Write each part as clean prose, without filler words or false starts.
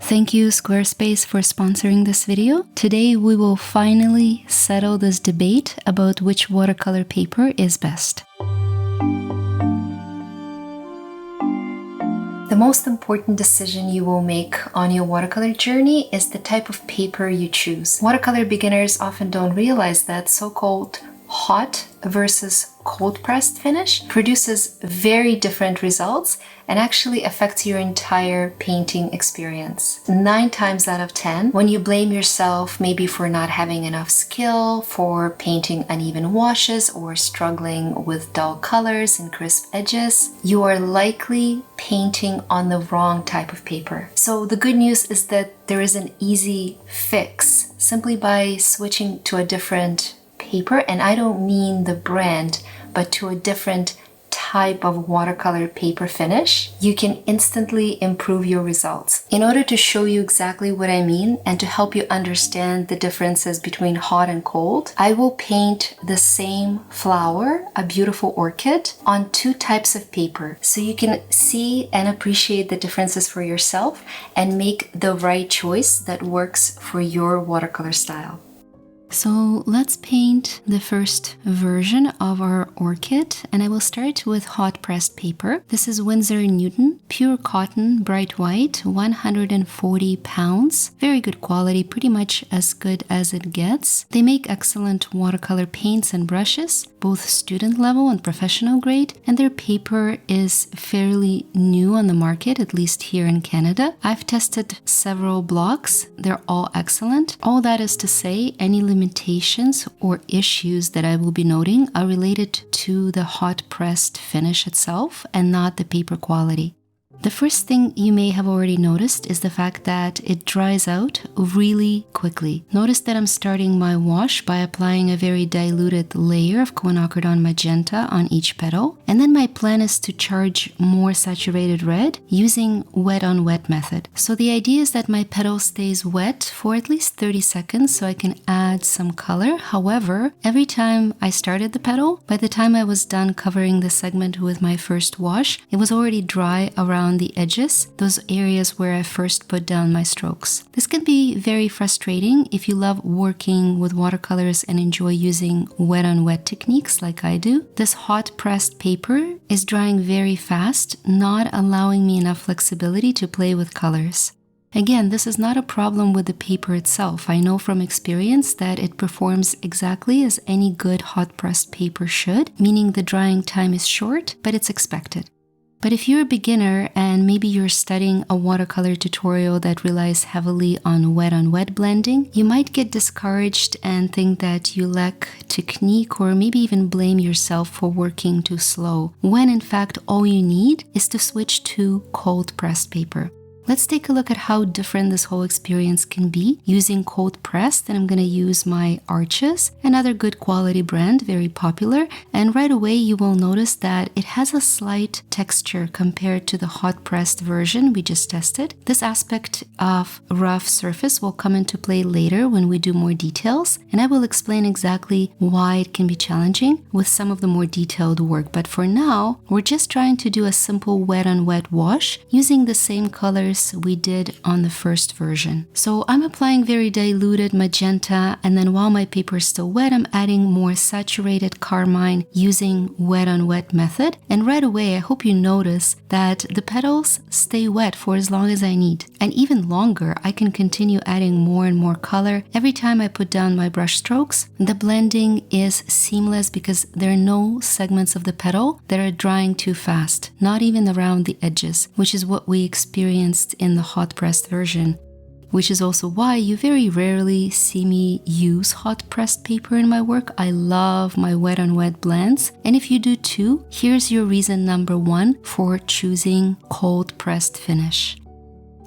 Thank you, Squarespace, for sponsoring this video. Today we will finally settle this debate about which watercolor paper is best. The most important decision you will make on your watercolor journey is the type of paper you choose. Watercolor beginners often don't realize that so-called hot versus cold pressed finish produces very different results and actually affects your entire painting experience. 9 times out of 10, when you blame yourself maybe for not having enough skill, for painting uneven washes, or struggling with dull colors and crisp edges, you are likely painting on the wrong type of paper. So the good news is that there is an easy fix simply by switching to a different paper, and I don't mean the brand, but to a different type of watercolor paper finish. You can instantly improve your results. In order to show you exactly what I mean and to help you understand the differences between hot and cold, I will paint the same flower, a beautiful orchid, on 2 types of paper so you can see and appreciate the differences for yourself and make the right choice that works for your watercolor style. So let's paint the first version of our orchid, and I will start with hot pressed paper. This is Winsor & Newton, pure cotton, bright white, 140 pounds. Very good quality, pretty much as good as it gets. They make excellent watercolor paints and brushes, both student level and professional grade, and their paper is fairly new on the market, at least here in Canada. I've tested several blocks. They're all excellent. All that is to say, any limitations or issues that I will be noting are related to the hot pressed finish itself and not the paper quality. The first thing you may have already noticed is the fact that it dries out really quickly. Notice that I'm starting my wash by applying a very diluted layer of quinacridone magenta on each petal, and then my plan is to charge more saturated red using wet on wet method. So the idea is that my petal stays wet for at least 30 seconds so I can add some color. However, every time I started the petal, by the time I was done covering the segment with my first wash, it was already dry around the edges, those areas where I first put down my strokes. This can be very frustrating if you love working with watercolors and enjoy using wet on wet techniques like I do. This hot pressed paper is drying very fast, not allowing me enough flexibility to play with colors. Again, this is not a problem with the paper itself. I know from experience that it performs exactly as any good hot pressed paper should, meaning the drying time is short, but it's expected. But if you're a beginner and maybe you're studying a watercolor tutorial that relies heavily on wet blending, you might get discouraged and think that you lack technique or maybe even blame yourself for working too slow, when in fact all you need is to switch to cold pressed paper. Let's take a look at how different this whole experience can be using cold pressed, and I'm going to use my Arches, another good quality brand, very popular, and right away you will notice that it has a slight texture compared to the hot pressed version we just tested. This aspect of rough surface will come into play later when we do more details, and I will explain exactly why it can be challenging with some of the more detailed work. But for now, we're just trying to do a simple wet on wet wash using the same colors we did on the first version. So I'm applying very diluted magenta, and then while my paper is still wet, I'm adding more saturated carmine using wet on wet method. And right away, I hope you notice that the petals stay wet for as long as I need. And even longer, I can continue adding more and more color. Every time I put down my brush strokes, the blending is seamless because there are no segments of the petal that are drying too fast, not even around the edges, which is what we experienced in the hot pressed version, which is also why you very rarely see me use hot pressed paper in my work. I love my wet on wet blends, and if you do too, here's your reason number 1 for choosing cold pressed finish.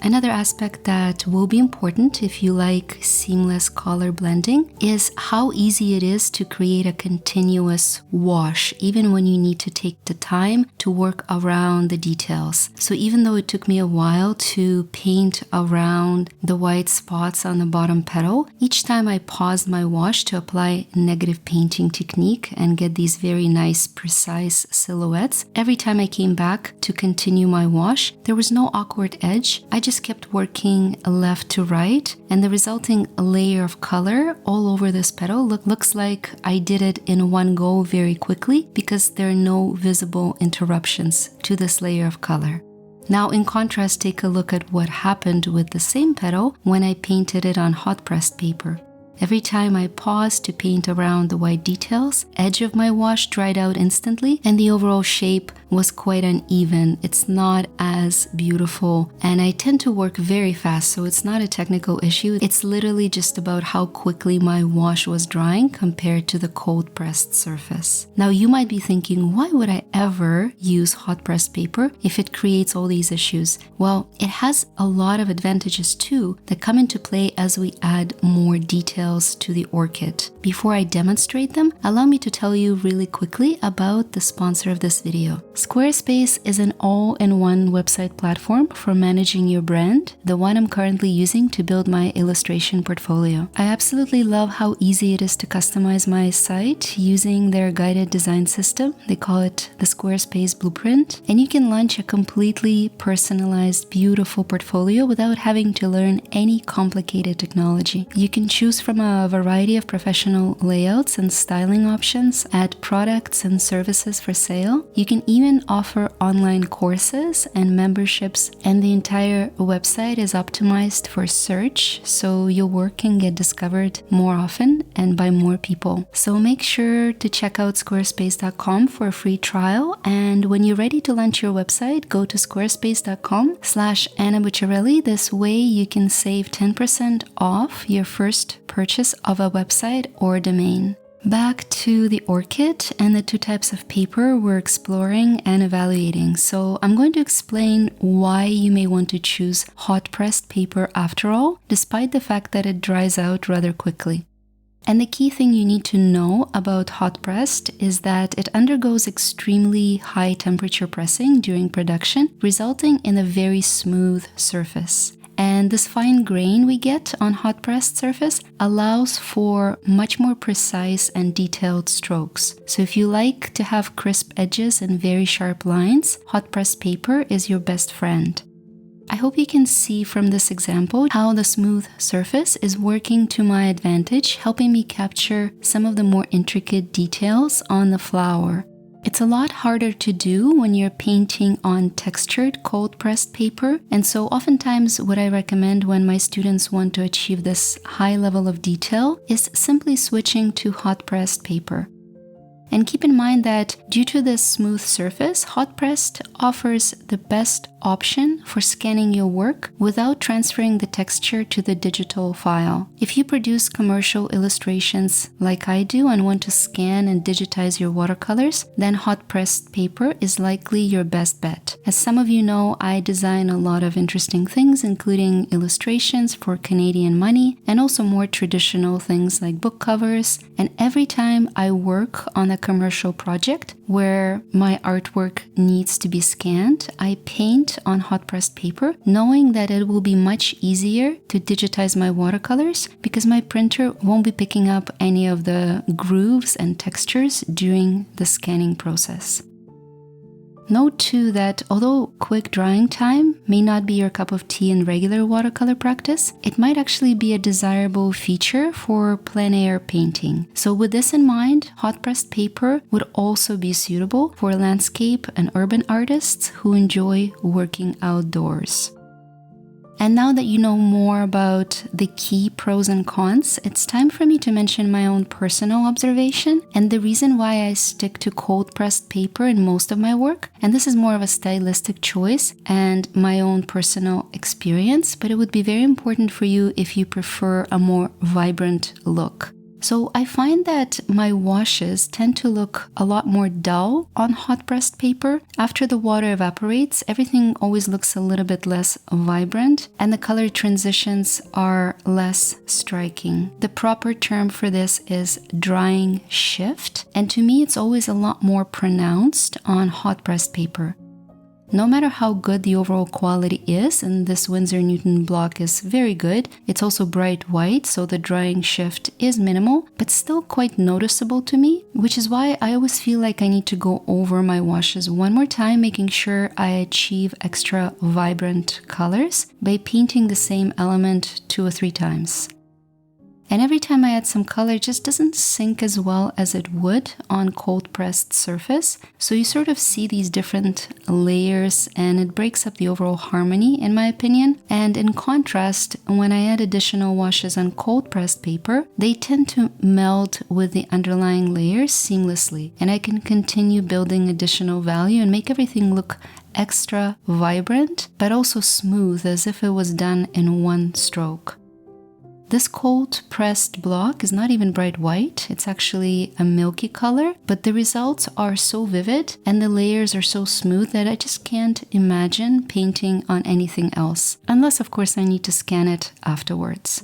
Another aspect that will be important if you like seamless color blending is how easy it is to create a continuous wash, even when you need to take the time to work around the details. So even though it took me a while to paint around the white spots on the bottom petal, each time I paused my wash to apply negative painting technique and get these very nice, precise silhouettes, every time I came back to continue my wash, there was no awkward edge. I just just kept working left to right, and the resulting layer of color all over this petal looks like I did it in one go very quickly because there are no visible interruptions to this layer of color. Now, in contrast, take a look at what happened with the same petal when I painted it on hot pressed paper. Every time I paused to paint around the white details, edge of my wash dried out instantly and the overall shape was quite uneven. It's not as beautiful, and I tend to work very fast, so it's not a technical issue. It's literally just about how quickly my wash was drying compared to the cold pressed surface. Now you might be thinking, why would I ever use hot pressed paper if it creates all these issues? Well, it has a lot of advantages too that come into play as we add more details to the orchid. Before I demonstrate them, allow me to tell you really quickly about the sponsor of this video. Squarespace is an all-in-one website platform for managing your brand, the one I'm currently using to build my illustration portfolio. I absolutely love how easy it is to customize my site using their guided design system. They call it the Squarespace Blueprint, and you can launch a completely personalized, beautiful portfolio without having to learn any complicated technology. You can choose from a variety of professional layouts and styling options, add products and services for sale. You can even offer online courses and memberships, and the entire website is optimized for search, so your work can get discovered more often and by more people. So make sure to check out squarespace.com for a free trial, and when you're ready to launch your website, go to squarespace.com/Anna Bucciarelli. This way you can save 10% off your first purchase of a website or domain. Back to the orchid and the two types of paper we're exploring and evaluating. So I'm going to explain why you may want to choose hot pressed paper after all, despite the fact that it dries out rather quickly. And the key thing you need to know about hot pressed is that it undergoes extremely high temperature pressing during production, resulting in a very smooth surface. And this fine grain we get on hot pressed surface allows for much more precise and detailed strokes. So if you like to have crisp edges and very sharp lines, hot pressed paper is your best friend. I hope you can see from this example how the smooth surface is working to my advantage, helping me capture some of the more intricate details on the flower. It's a lot harder to do when you're painting on textured cold pressed paper, and so oftentimes what I recommend when my students want to achieve this high level of detail is simply switching to hot pressed paper. And keep in mind that due to this smooth surface, hot pressed offers the best option for scanning your work without transferring the texture to the digital file. If you produce commercial illustrations like I do and want to scan and digitize your watercolors, then hot pressed paper is likely your best bet. As some of you know, I design a lot of interesting things, including illustrations for Canadian money and also more traditional things like book covers. And every time I work on a commercial project where my artwork needs to be scanned, I paint on hot pressed paper, knowing that it will be much easier to digitize my watercolors because my printer won't be picking up any of the grooves and textures during the scanning process. Note too that although quick drying time may not be your cup of tea in regular watercolor practice, it might actually be a desirable feature for plein air painting. So with this in mind, hot pressed paper would also be suitable for landscape and urban artists who enjoy working outdoors. And now that you know more about the key pros and cons, it's time for me to mention my own personal observation and the reason why I stick to cold pressed paper in most of my work. And this is more of a stylistic choice and my own personal experience, but it would be very important for you if you prefer a more vibrant look. So I find that my washes tend to look a lot more dull on hot pressed paper. After the water evaporates, everything always looks a little bit less vibrant and the color transitions are less striking. The proper term for this is drying shift, and to me it's always a lot more pronounced on hot pressed paper. No matter how good the overall quality is, and this Winsor Newton block is very good, it's also bright white, so the drying shift is minimal, but still quite noticeable to me, which is why I always feel like I need to go over my washes one more time, making sure I achieve extra vibrant colors by painting the same element 2 or 3 times. And every time I add some color, it just doesn't sink as well as it would on cold pressed surface. So you sort of see these different layers and it breaks up the overall harmony in my opinion. And in contrast, when I add additional washes on cold pressed paper, they tend to meld with the underlying layers seamlessly. And I can continue building additional value and make everything look extra vibrant, but also smooth as if it was done in one stroke. This cold pressed block is not even bright white, it's actually a milky color, but the results are so vivid and the layers are so smooth that I just can't imagine painting on anything else, unless of course I need to scan it afterwards.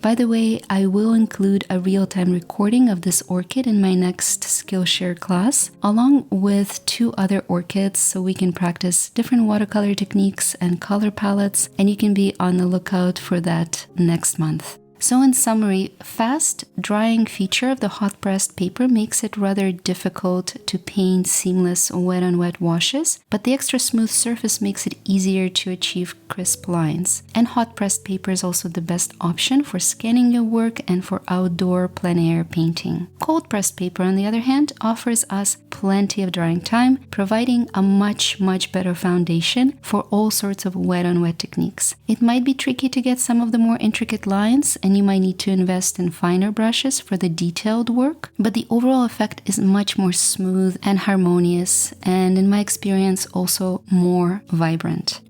By the way, I will include a real-time recording of this orchid in my next Skillshare class, along with 2 other orchids so we can practice different watercolor techniques and color palettes, and you can be on the lookout for that next month. So in summary, fast drying feature of the hot pressed paper makes it rather difficult to paint seamless wet on wet washes, but the extra smooth surface makes it easier to achieve crisp lines. And hot pressed paper is also the best option for scanning your work and for outdoor plein air painting. Cold pressed paper, on the other hand, offers us plenty of drying time, providing a much better foundation for all sorts of wet on wet techniques. It might be tricky to get some of the more intricate lines, and you might need to invest in finer brushes for the detailed work, but the overall effect is much more smooth and harmonious, and in my experience also more vibrant.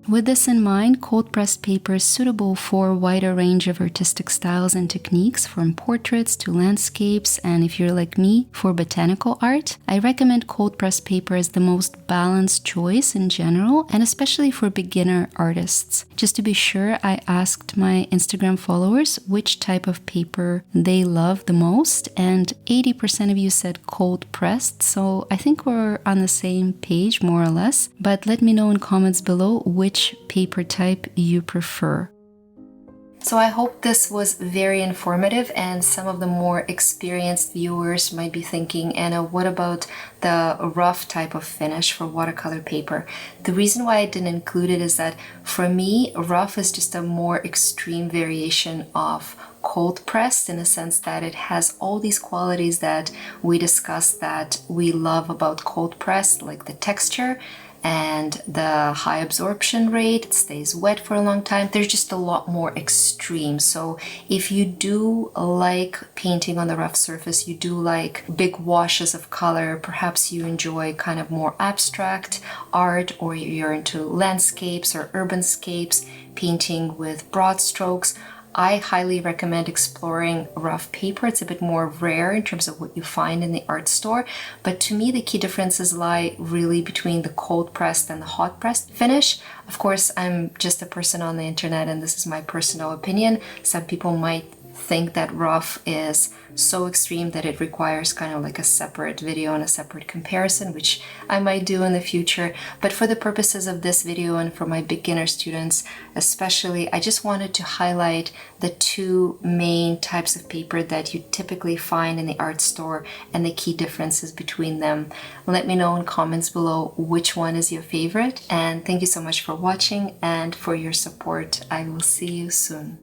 With this in mind, cold pressed paper is suitable for a wider range of artistic styles and techniques, from portraits to landscapes, and if you're like me, for botanical art. I recommend cold pressed paper as the most balanced choice in general, and especially for beginner artists. Just to be sure, I asked my Instagram followers which type of paper they love the most, and 80% of you said cold pressed, so I think we're on the same page more or less, but let me know in comments below which paper type you prefer. So I hope this was very informative, and some of the more experienced viewers might be thinking, Anna, what about the rough type of finish for watercolor paper? The reason why I didn't include it is that for me, rough is just a more extreme variation of cold pressed, in a sense that it has all these qualities that we discussed that we love about cold pressed, like the texture and the high absorption rate. It stays wet for a long time. There's just a lot more extreme. So if you do like painting on the rough surface, you do like big washes of color, perhaps you enjoy kind of more abstract art, or you're into landscapes or urbanscapes, painting with broad strokes, I highly recommend exploring rough paper. It's a bit more rare in terms of what you find in the art store, but to me the key differences lie really between the cold pressed and the hot pressed finish. Of course, I'm just a person on the internet and this is my personal opinion. Some people might think that rough is so extreme that it requires kind of like a separate video and a separate comparison, which I might do in the future. But for the purposes of this video and for my beginner students especially, I just wanted to highlight the 2 main types of paper that you typically find in the art store and the key differences between them. Let me know in comments below which one is your favorite, and thank you so much for watching and for your support. I will see you soon.